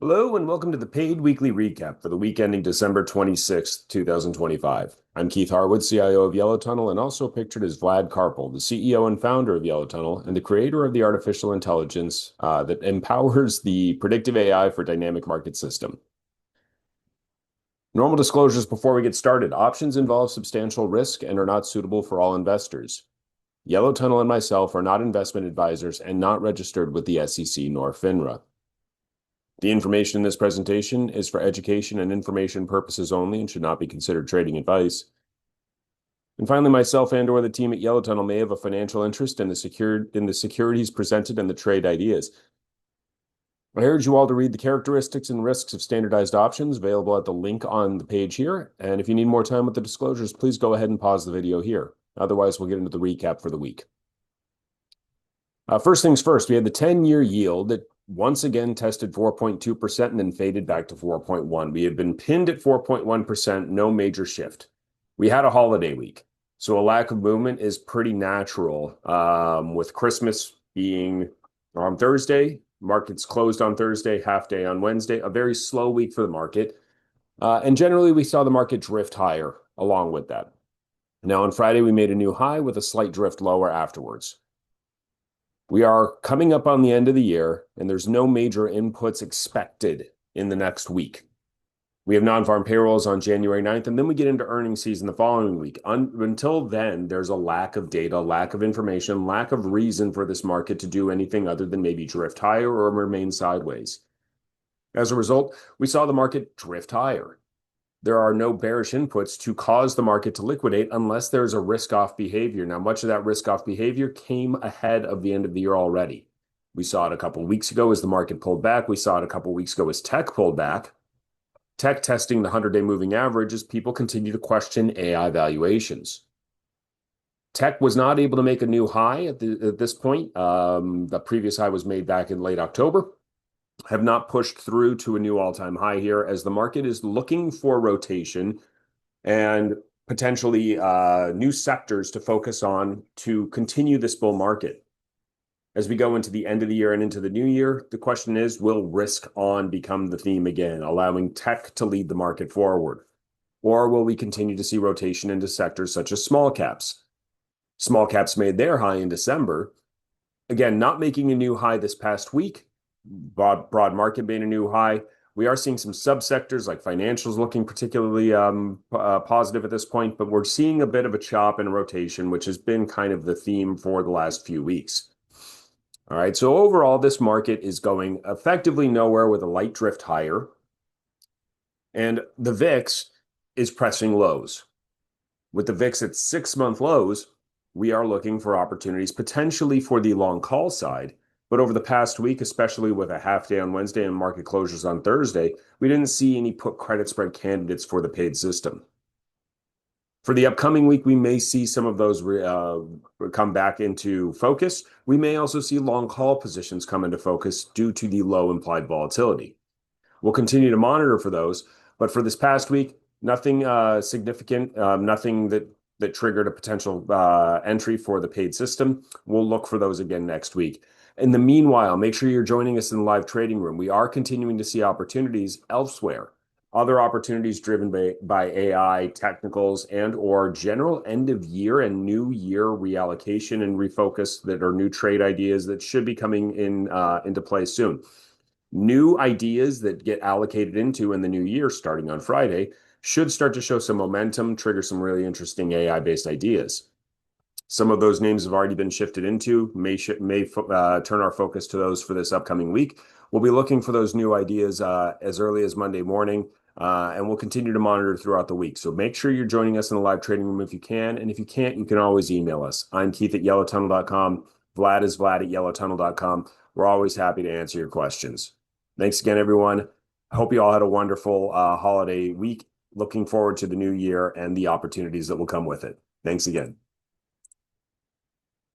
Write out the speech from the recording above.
Hello and welcome to the paid weekly recap for the week ending December 26th, 2025. I'm Keith Harwood, CIO of Yellow Tunnel, and also pictured as Vlad Karpel, the CEO and founder of Yellow Tunnel and the creator of the artificial intelligence that empowers the predictive AI for dynamic market system. Normal disclosures before we get started. Options involve substantial risk and are not suitable for all investors. Yellow Tunnel and myself are not investment advisors and not registered with the SEC nor FINRA. The information in this presentation is for education and information purposes only and should not be considered trading advice. And finally, myself and/or the team at Yellow Tunnel may have a financial interest in the securities presented and the trade ideas. I urge you all to read the characteristics and risks of standardized options available at the link on the page here. And if you need more time with the disclosures, please go ahead and pause the video here. Otherwise, we'll get into the recap for the week. First things first, we had the 10-year yield that once again tested 4.2% and then faded back to 4.1. We had been pinned at 4.1%, no major shift. We had a holiday week, so a lack of movement is pretty natural. With Christmas being on Thursday, markets closed on Thursday, half day on Wednesday, a very slow week for the market. And generally, we saw the market drift higher along with that. Now, on Friday, we made a new high with a slight drift lower afterwards. We are coming up on the end of the year, and there's no major inputs expected in the next week. We have non-farm payrolls on January 9th, and then we get into earnings season the following week. Until then, there's a lack of data, lack of information, lack of reason for this market to do anything other than maybe drift higher or remain sideways. As a result, we saw the market drift higher. There are no bearish inputs to cause the market to liquidate unless there's a risk-off behavior. Now, much of that risk-off behavior came ahead of the end of the year already. We saw it a couple of weeks ago as the market pulled back. We saw it a couple of weeks ago as tech pulled back. Tech testing the 100-day moving average as people continue to question AI valuations. Tech was not able to make a new high at this point. The previous high was made back in late October. Have not pushed through to a new all-time high here as the market is looking for rotation and potentially new sectors to focus on to continue this bull market. As we go into the end of the year and into the new year, the question is, will risk on become the theme again, allowing tech to lead the market forward? Or will we continue to see rotation into sectors such as small caps? Small caps made their high in December. Again, not making a new high this past week. Broad market being a new high. We are seeing some subsectors like financials looking particularly positive at this point, but we're seeing a bit of a chop and rotation, which has been kind of the theme for the last few weeks. All right, so overall, this market is going effectively nowhere with a light drift higher, and the VIX is pressing lows. With the VIX at 6-month lows, we are looking for opportunities potentially for the long call side. But over the past week, especially with a half day on Wednesday and market closures on Thursday, we didn't see any put credit spread candidates for the paid system. For the upcoming week, we may see some of those come back into focus. We may also see long call positions come into focus due to the low implied volatility. We'll continue to monitor for those, but for this past week, nothing significant, nothing that triggered a potential entry for the paid system. We'll look for those again next week. In the meanwhile, make sure you're joining us in the live trading room. We are continuing to see opportunities elsewhere, other opportunities driven by AI, technicals, and/or general end of year and new year reallocation and refocus that are new trade ideas that should be coming into play soon. New ideas that get allocated into in the new year starting on Friday should start to show some momentum, trigger some really interesting AI-based ideas. Some of those names have already been shifted into, may turn our focus to those for this upcoming week. We'll be looking for those new ideas as early as Monday morning, and we'll continue to monitor throughout the week. So make sure you're joining us in the live trading room if you can, and if you can't, you can always email us. I'm Keith at yellowtunnel.com. Vlad is Vlad at yellowtunnel.com. We're always happy to answer your questions. Thanks again, everyone. I hope you all had a wonderful holiday week. Looking forward to the new year and the opportunities that will come with it. Thanks again.